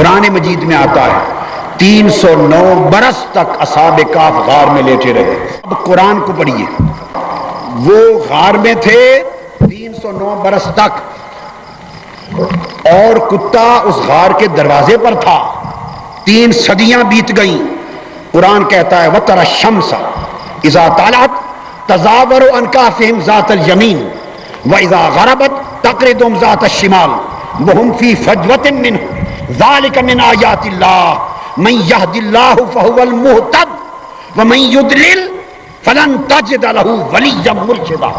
قرآن مجید میں آتا ہے 309 برس تک اصحاب کہف غار میں لیٹے رہے. اب قرآن کو پڑھیے، وہ غار میں تھے 309 برس تک، اور کتا اس غار کے دروازے پر تھا. 3 صدیاں بیت گئیں. قرآن کہتا ہے وَتَرَى الشَّمْسَ إِذَا طَلَعَتْ تَزَاوَرُ عَنْ كَهْفِهِمْ ذَاتَ الْيَمِينِ وَإِذَا غَرَبَتْ تَقْرِضُهُمْ ذَاتَ الشِّمَالِ وَهُمْ فِي فَجْوَةٍ مِّنْهُ ذَلِكَ مِنْ آيَاتِ اللَّهِ مَنْ يَهْدِ اللَّهُ فَهُوَ الْمُهْتَدِ وَمَنْ يُضْلِلْ فَلَنْ تَجِدَ لَهُ وَلِيًّا مُرْشِدًا.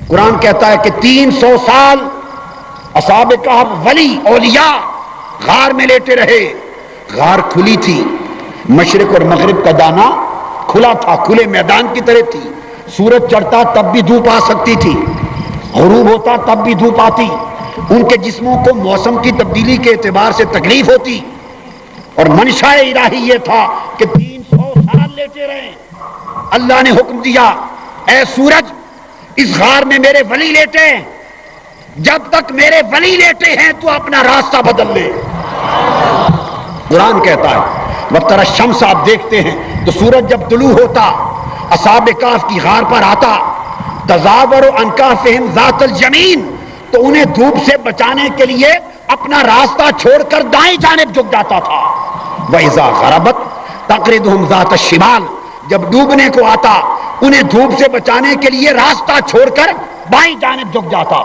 قرآن کہتا ہے کہ 300 سال اصحاب کہف ولی اولیاء غار میں لیٹے رہے. غار کھلی تھی، مشرق اور مغرب کا دانا کھلا تھا، کھلے میدان کی طرح تھی. سورج چڑھتا تب بھی دھوپ آ سکتی تھی، غروب ہوتا تب بھی دھوپ آتی. ان کے جسموں کو موسم کی تبدیلی کے اعتبار سے تکلیف ہوتی، اور منشاء الہی یہ تھا کہ 300 سال لیٹے رہے. اللہ نے حکم دیا اے سورج اس غار میں میرے ولی لیٹے ہیں، جب تک میرے ولی لیٹے ہیں تو اپنا راستہ بدل لے. قرآن کہتا ہے وَتَرَى الشَّمْسَ، آپ دیکھتے ہیں تو سورج جب طلوع ہوتا اصحاب کہف کی غار پر آتا، تَزَاوَرُ عَنْ كَهْفِهِمْ ذَاتَ الْيَمِينِ، تو انہیں دھوپ سے بچانے کے لیے اپنا راستہ چھوڑ کر دائیں جانب جھک جاتا تھا. وَإِذَا غَرَبَتْ تَقْرِضُهُمْ ذَاتَ الشِّمَالِ، جب ڈوبنے کو آتا انہیں دھوپ سے بچانے کے لیے راستہ چھوڑ کر بائیں جانب جھک جاتا.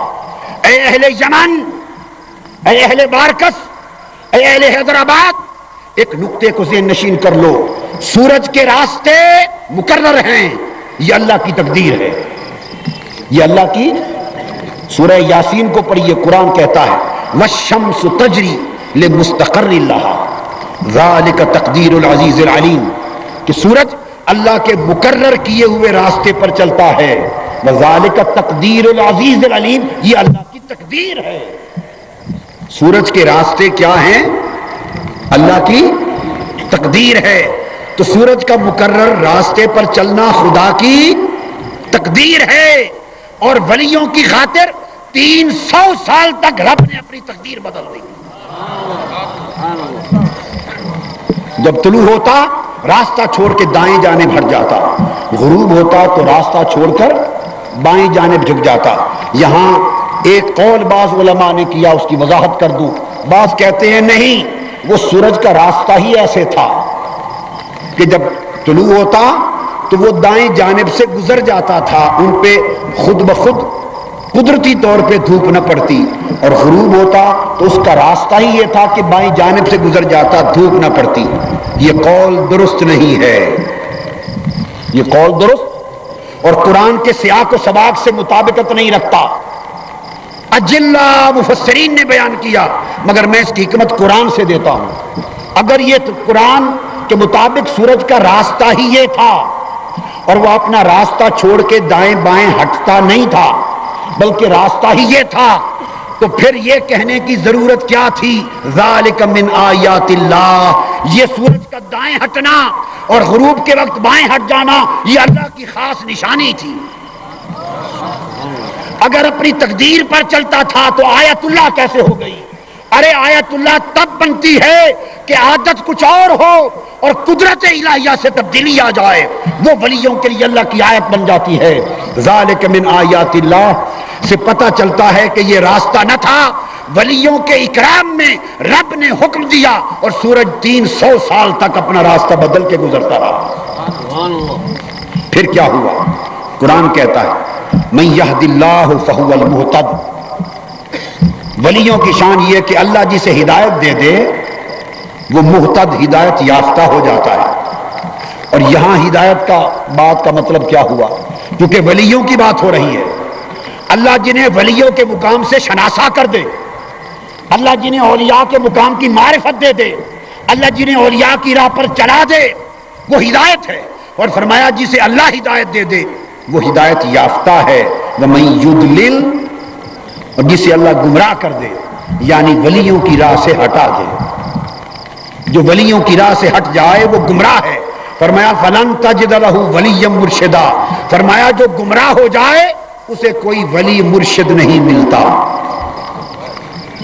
اے اہل یمن، اے اہل بارکس، اے اہل حیدرآباد، ایک نقطے کو ذہن نشین کر لو، سورج کے راستے مقرر ہیں، یہ اللہ کی تقدیر ہے، یہ اللہ کی. سورہ یاسین کو پڑھیے، قرآن کہتا ہے وَالشَّمْسُ تَجْرِي لِمُسْتَقَرٍّ لَهَا ذَلِكَ تَقْدِيرُ الْعَزِيزِ الْعَلِيمِ، کہ سورج اللہ کے مقرر کیے ہوئے راستے پر چلتا ہے. وَذَلِكَ تَقْدِيرُ الْعَزِيزِ الْعَلِيمِ، یہ اللہ کی تقدیر ہے. سورج کے راستے کیا ہیں؟ اللہ کی تقدیر ہے. تو سورج کا مقرر راستے پر چلنا خدا کی تقدیر ہے، اور ولیوں کی خاطر 300 سال تک رب نے اپنی تقدیر بدل دی. جب طلوع ہوتا راستہ چھوڑ کے دائیں جانب ہٹ جاتا، غروب ہوتا تو راستہ چھوڑ کر بائیں جانب جھک جاتا. یہاں ایک قول بعض علماء نے کیا، اس کی وضاحت کر دوں. بعض کہتے ہیں نہیں، وہ سورج کا راستہ ہی ایسے تھا کہ جب طلوع ہوتا تو وہ دائیں جانب سے گزر جاتا تھا، ان پہ خود بخود قدرتی طور پہ دھوپ نہ پڑتی، اور غروب ہوتا تو اس کا راستہ ہی یہ تھا کہ بائیں جانب سے گزر جاتا، دھوپ نہ پڑتی. یہ قول درست نہیں ہے، یہ قول درست اور قرآن کے سیاق و سباق سے مطابقت نہیں رکھتا. اجلہ مفسرین نے بیان کیا، مگر میں اس کی حکمت قرآن سے دیتا ہوں. اگر یہ قرآن کے مطابق سورج کا راستہ ہی یہ تھا، اور وہ اپنا راستہ چھوڑ کے دائیں بائیں ہٹتا نہیں تھا بلکہ راستہ ہی یہ تھا، تو پھر یہ کہنے کی ضرورت کیا تھی ذالک من آیات اللہ، یہ سورج کا دائیں ہٹنا اور غروب کے وقت بائیں ہٹ جانا یہ اللہ کی خاص نشانی تھی. اگر اپنی تقدیر پر چلتا تھا تو آیت اللہ کیسے ہو گئی؟ ارے آیت اللہ تب بنتی ہے کہ عادت کچھ اور ہو اور قدرت الہیہ سے تبدیلی آ جائے، وہ ولیوں کے لیے اللہ کی آیت بن جاتی ہے. ذالک من آیات اللہ سے پتہ چلتا ہے کہ یہ راستہ نہ تھا، ولیوں کے اکرام میں رب نے حکم دیا اور سورج 300 سال تک اپنا راستہ بدل کے گزرتا رہا. پھر کیا ہوا؟ قرآن کہتا ہے من یہد اللہ فہو المہتد، ولیوں کی شان یہ کہ اللہ جسے ہدایت دے دے وہ مہتد، ہدایت یافتہ ہو جاتا ہے. اور یہاں ہدایت کا بات کا مطلب کیا ہوا؟ کیونکہ ولیوں کی بات ہو رہی ہے. اللہ جنہیں ولیوں کے مقام سے شناسا کر دے، اللہ جنہیں اولیاء کے مقام کی معرفت دے دے، اللہ جنہیں اولیاء کی راہ پر چلا دے، وہ ہدایت ہے. اور فرمایا جسے اللہ ہدایت دے دے وہ ہدایت یافتہ ہے. وَمَن يُضْلِلْ، اور جسے اللہ گمراہ کر دے یعنی ولیوں کی راہ سے ہٹا دے، جو ولیوں کی راہ سے ہٹ جائے وہ گمراہ ہے. فرمایا فَلَن تَجِدَ لَهُ وَلِيًّا مُرْشِدًا، فرمایا جو گمراہ ہو جائے اسے کوئی ولی مرشد نہیں ملتا.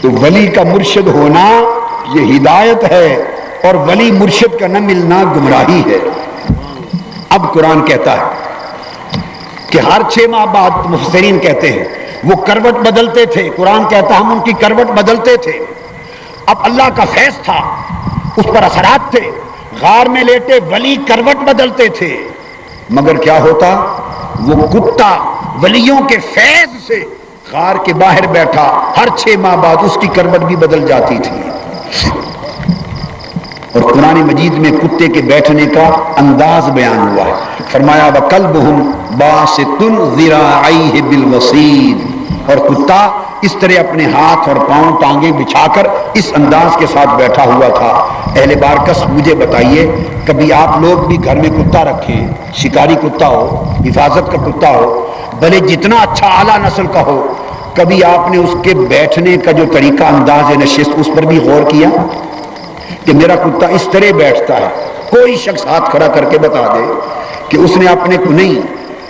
تو ولی کا مرشد ہونا یہ ہدایت ہے اور ولی مرشد کا نہ ملنا گمراہی ہے۔ اب قرآن کہتا ہے کہ ہر 6 ماہ بعد مفسرین کہتے ہیں وہ کروٹ بدلتے تھے، قرآن کہتا ہم ان کی کروٹ بدلتے تھے۔ اب اللہ کا فیض تھا، اس پر اثرات تھے، غار میں لیٹے ولی کروٹ بدلتے تھے، مگر کیا ہوتا؟ وہ کتا ولیوں کے فیض سے غار کے باہر بیٹھا، ہر 6 ماہ بعد اس کی کروٹ بھی بدل جاتی تھی۔ اور قرآن مجید میں کتے کے بیٹھنے کا انداز بیان ہوا ہے، فرمایا وَقَلْبُهُمْ بَاسِطٌ ذِرَاعَيْهِ بِالْوَصِيدِ، اور کتا اس طرح اپنے ہاتھ اور پاؤں ٹانگیں بچھا کر اس انداز کے ساتھ بیٹھا ہوا تھا۔ اہل بارکس مجھے بتائیے، کبھی آپ لوگ بھی گھر میں کتا رکھیں، شکاری کتا ہو، حفاظت کا کتا ہو، بھلے جتنا اچھا اعلیٰ نسل کا ہو، کبھی آپ نے اس کے بیٹھنے کا جو طریقہ انداز نشست اس پر بھی غور کیا کہ میرا کتا اس طرح بیٹھتا ہے؟ کوئی شخص ہاتھ کھڑا کر کے بتا دے کہ اس نے اپنے کو، نہیں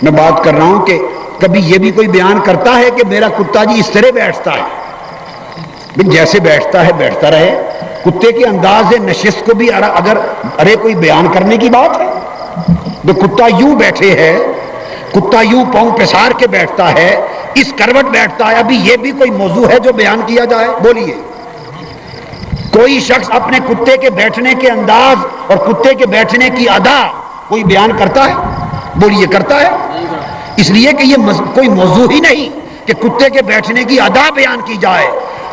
میں بات کر رہا ہوں کہ کبھی یہ بھی کوئی بیان کرتا ہے کہ میرا کتا جی اس طرح بیٹھتا ہے؟ جیسے بیٹھتا ہے بیٹھتا رہے، کتے کے انداز نشست کو بھی اگر کوئی بیان کرنے کی بات ہے؟ کتا یوں بیٹھے ہے، کتا یوں پاؤں پسار کے بیٹھتا ہے، اس کروٹ بیٹھتا ہے، ابھی یہ بھی کوئی موضوع ہے جو بیان کیا جائے؟ بولیے، کوئی شخص اپنے کتے کے بیٹھنے کے انداز اور کتے کے بیٹھنے کی ادا کوئی بیان کرتا ہے؟ بولیے، کرتا ہے؟ اس لیے کہ یہ کوئی موضوع ہی نہیں کہ کتے کے بیٹھنے کی ادا بیان کی جائے۔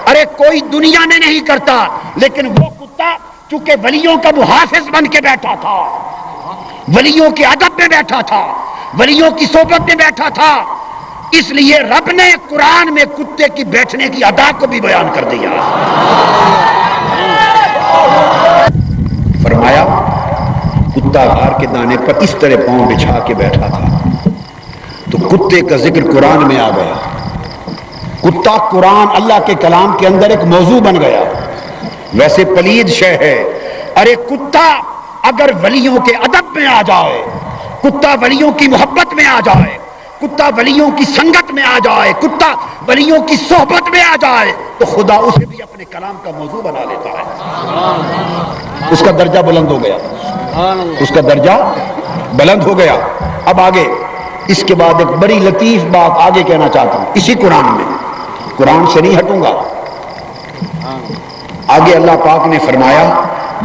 ارے کوئی دنیا میں نہیں کرتا، لیکن وہ کتا چونکہ ولیوں کا محافظ بن کے بیٹھا تھا، ولیوں کے ادب میں بیٹھا تھا، ولیوں کی صحبت میں بیٹھا تھا، اس لیے رب نے قرآن میں کتے کی بیٹھنے کی ادا کو بھی بیان کر دیا۔ فرمایا کتا غار کے دانے پر اس طرح پاؤں بچھا کے بیٹھا تھا، تو کتے کا ذکر قرآن میں آ گیا۔ کتا قرآن اللہ کے کلام کے اندر ایک موضوع بن گیا، ویسے پلید شے ہے۔ ارے کتا اگر ولیوں کے ادب میں آ جائے، کتا ولیوں کی محبت میں آ جائے، کتا ولیوں کی سنگت میں آ جائے، کتا ولیوں کی صحبت میں آ جائے، تو خدا اسے بھی اپنے کلام کا موضوع بنا لیتا ہے۔ اس کا درجہ بلند ہو گیا، اس کا درجہ بلند ہو گیا۔ اب آگے اس کے بعد ایک بڑی لطیف بات آگے کہنا چاہتا ہوں، اسی قرآن میں، قرآن سے نہیں ہٹوں گا۔ آگے اللہ پاک نے فرمایا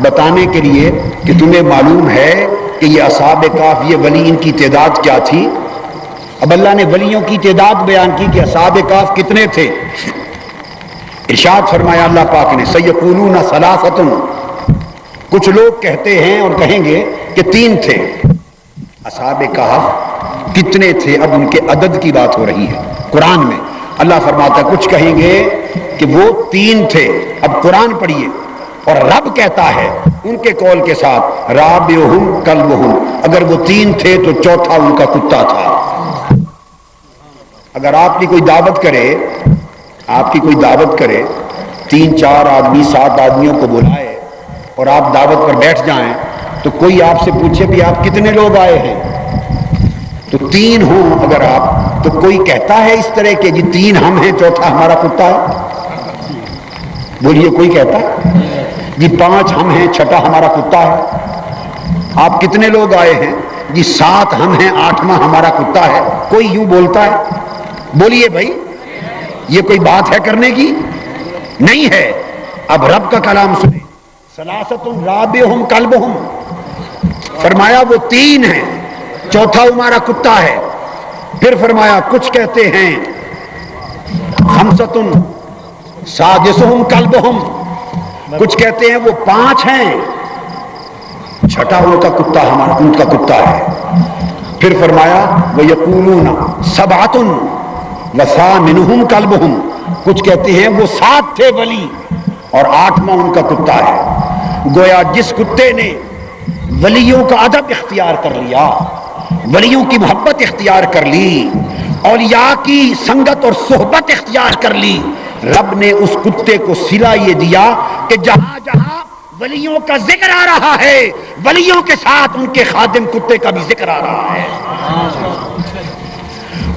بتانے کے لیے کہ تمہیں معلوم ہے کہ یہ اصحاب کہف، یہ ولی، ان کی تعداد کیا تھی؟ اب اللہ نے ولیوں کی تعداد بیان کی کہ اصحاب کہف کتنے تھے۔ ارشاد فرمایا اللہ پاک نے سیقولون ثلاثۃ، کچھ لوگ کہتے ہیں اور کہیں گے کہ 3 تھے۔ اصحاب کہف کتنے تھے؟ اب ان کے عدد کی بات ہو رہی ہے قرآن میں۔ اللہ فرماتا ہے کچھ کہیں گے کہ وہ 3 تھے۔ اب قرآن پڑھیے، اور رب کہتا ہے ان کے قول کے ساتھ رابعہم کلبہم، اگر وہ 3 تھے تو چوتھا ان کا کتا تھا۔ اگر آپ کی کوئی دعوت کرے، آپ کی کوئی دعوت کرے، 3-4 آدمی 7 آدمیوں کو بلائے اور آپ دعوت پر بیٹھ جائیں، تو کوئی آپ سے پوچھے بھی آپ کتنے لوگ آئے ہیں، تو 3 ہوں اگر آپ، تو کوئی کہتا ہے اس طرح کہ جی 3 ہم ہیں چوتھا ہمارا کتا ہے؟ بولیے، کوئی کہتا ہے؟ جی 5 ہم ہیں چھٹا ہمارا کتا ہے۔ آپ کتنے لوگ آئے ہیں؟ جی 7 ہم ہیں 8واں ہمارا کتا ہے۔ کوئی یوں بولتا ہے؟ بولیے بھائی، یہ کوئی بات ہے کرنے کی؟ نہیں ہے۔ اب رب کا کلام سنیں، ثلاثۃ رابعہم کلبہم، فرمایا وہ 3 ہیں، چوتھا ہمارا کتا ہے۔ پھر فرمایا کچھ کہتے ہیں خمسۃ سادسہم کلبہم، کچھ کہتے ہیں وہ 5 ہیں، چھٹا ان کا کتا ہمارا، ان کا کتا ہے۔ پھر فرمایا وَيَقُولُونَ سَبْعَةٌ وَثَامِنُهُمْ كَلْبُهُمْ، کچھ کہتے ہیں وہ 7 تھے ولی اور 8واں ان کا کتا ہے۔ گویا جس کتے نے ولیوں کا ادب اختیار کر لیا، ولیوں کی محبت اختیار کر لی، اولیاء کی سنگت اور صحبت اختیار کر لی، رب نے اس کتے کو صلہ یہ دیا کہ جہاں جہاں ولیوں کا ذکر آ رہا ہے، ولیوں کے ساتھ ان کے خادم کتے کا بھی ذکر آ رہا ہے۔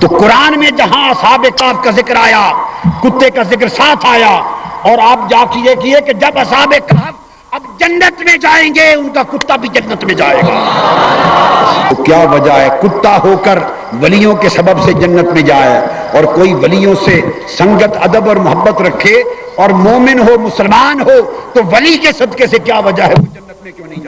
تو قرآن میں جہاں اصحاب کہف کا ذکر آیا، کتے کا ذکر ساتھ آیا، اور آپ جا کے دیکھیے کہ جب اصحاب کہف اب جنت میں جائیں گے ان کا کتا بھی جنت میں جائے گا. تو کیا وجہ ہے کتا ہو کر ولیوں کے سبب سے جنت میں جائے, اور کوئی ولیوں سے سنگت ادب اور محبت رکھے اور مومن ہو مسلمان ہو تو ولی کے صدقے سے کیا وجہ ہے وہ جنت میں کیوں نہیں جائے؟